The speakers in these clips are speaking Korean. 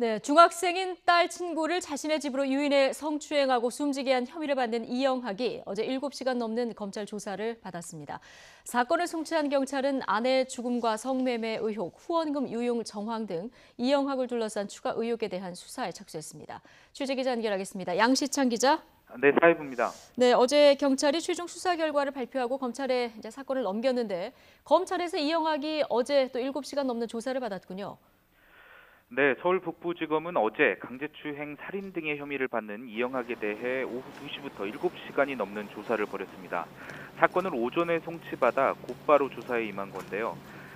네, 중학생인 딸 친구를 자신의 집으로 유인해 성추행하고 숨지게 한 혐의를 받는 이영학이 어제 7시간 넘는 검찰 조사를 받았습니다. 사건을 송치한 경찰은 아내의 죽음과 성매매 의혹, 후원금 유용 정황 등 이영학을 둘러싼 추가 의혹에 대한 수사에 착수했습니다. 취재기자 연결하겠습니다. 양시창 기자. 네, 사회부입니다. 네, 어제 경찰이 최종 수사 결과를 발표하고 검찰에 이제 사건을 넘겼는데 검찰에서 이영학이 어제 또 7시간 넘는 조사를 받았군요. 네, 서울 북부지검은 어제 강제추행, 살인 등의 혐의를 받는 이영학에 대해 오후 2시부터 7시간이 넘는 조사를 벌였습니다. 사건을 오전에 송치받아 곧바로 조사에 임한 건데요.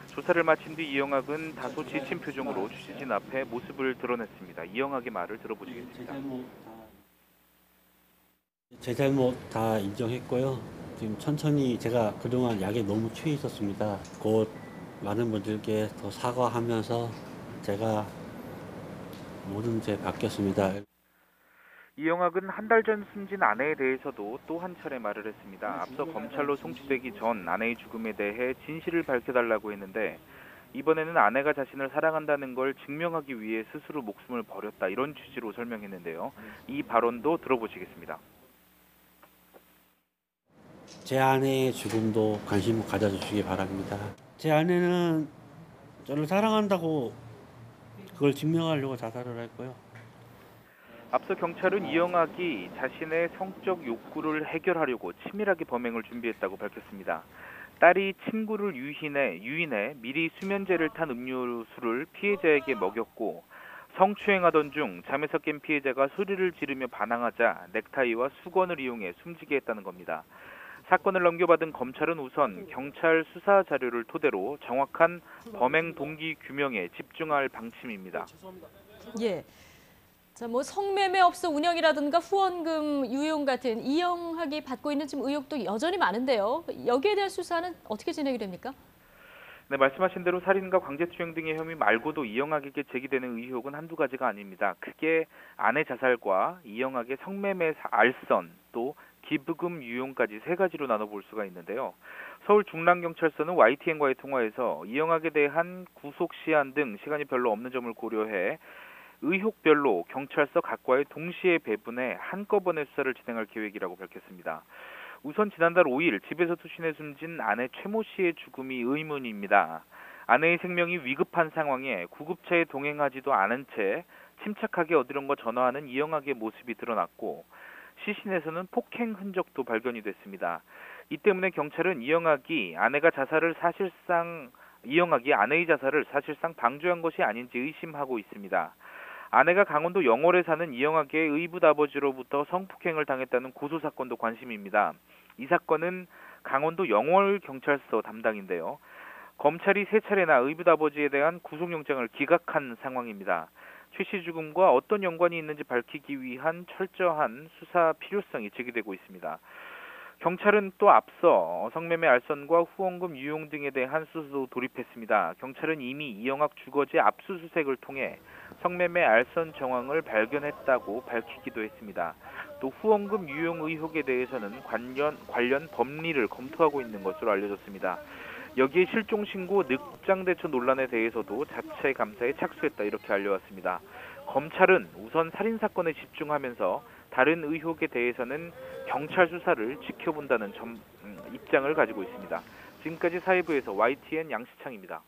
조사를 마친 뒤 이영학은 다소 지친 표정으로 취재진 앞에 모습을 드러냈습니다. 이영학의 말을 들어보시겠습니다. 제 잘못 다 인정했고요. 지금 천천히 제가 그동안 약에 너무 취해 있었습니다. 곧 많은 분들께 더 사과하면서 제가 모든 죄 받겠습니다. 이영학은 한 달 전 숨진 아내에 대해서도 또 한 차례 말을 했습니다. 앞서 검찰로 송치되기 전 아내의 죽음에 대해 진실을 밝혀달라고 했는데 이번에는 아내가 자신을 사랑한다는 걸 증명하기 위해 스스로 목숨을 버렸다, 이런 취지로 설명했는데요. 이 발언도 들어보시겠습니다. 제 아내의 죽음도 관심 가져주시기 바랍니다. 제 아내는 저를 사랑한다고 그걸 증명하려고 자살을 했고요. 앞서 경찰은 이영학이 자신의 성적 욕구를 해결하려고 치밀하게 범행을 준비했다고 밝혔습니다. 딸이 친구를 유인해 미리 수면제를 탄 음료수를 피해자에게 먹였고 성추행하던 중 잠에서 깬 피해자가 소리를 지르며 반항하자 넥타이와 수건을 이용해 숨지게 했다는 겁니다. 사건을 넘겨받은 검찰은 우선 경찰 수사 자료를 토대로 정확한 범행 동기 규명에 집중할 방침입니다. 예. 자, 뭐 성매매업소 운영이라든가 후원금 유용 같은 이영학이 받고 있는 지금 의혹도 여전히 많은데요. 여기에 대한 수사는 어떻게 진행이 됩니까? 네, 말씀하신 대로 살인과 강제추행 등의 혐의 말고도 이영학에게 제기되는 의혹은 한두 가지가 아닙니다. 크게 아내 자살과 이영학의 성매매 알선, 또 기부금 유용까지 세 가지로 나눠볼 수가 있는데요. 서울 중랑경찰서는 YTN과의 통화에서 이영학에 대한 구속 시한 등 시간이 별로 없는 점을 고려해 의혹별로 경찰서 각과에 동시에 배분해 한꺼번에 수사를 진행할 계획이라고 밝혔습니다. 우선 지난달 5일 집에서 투신해 숨진 아내 최모 씨의 죽음이 의문입니다. 아내의 생명이 위급한 상황에 구급차에 동행하지도 않은 채 침착하게 어디론가 전화하는 이영학의 모습이 드러났고 시신에서는 폭행 흔적도 발견이 됐습니다. 이 때문에 경찰은 이영학이 아내의 자살을 사실상 방조한 것이 아닌지 의심하고 있습니다. 아내가 강원도 영월에 사는 이영학의 의붓아버지로부터 성폭행을 당했다는 고소사건도 관심입니다. 이 사건은 강원도 영월경찰서 담당인데요. 검찰이 세 차례나 의붓아버지에 대한 구속영장을 기각한 상황입니다. 최 씨 죽음과 어떤 연관이 있는지 밝히기 위한 철저한 수사 필요성이 제기되고 있습니다. 경찰은 또 앞서 성매매 알선과 후원금 유용 등에 대한 수사도 돌입했습니다. 경찰은 이미 이영학 주거지 압수수색을 통해 성매매 알선 정황을 발견했다고 밝히기도 했습니다. 또 후원금 유용 의혹에 대해서는 관련 법리를 검토하고 있는 것으로 알려졌습니다. 여기에 실종 신고 늑장 대처 논란에 대해서도 자체 감사에 착수했다, 이렇게 알려왔습니다. 검찰은 우선 살인 사건에 집중하면서 다른 의혹에 대해서는 경찰 수사를 지켜본다는 입장을 가지고 있습니다. 지금까지 사회부에서 YTN 양시창입니다.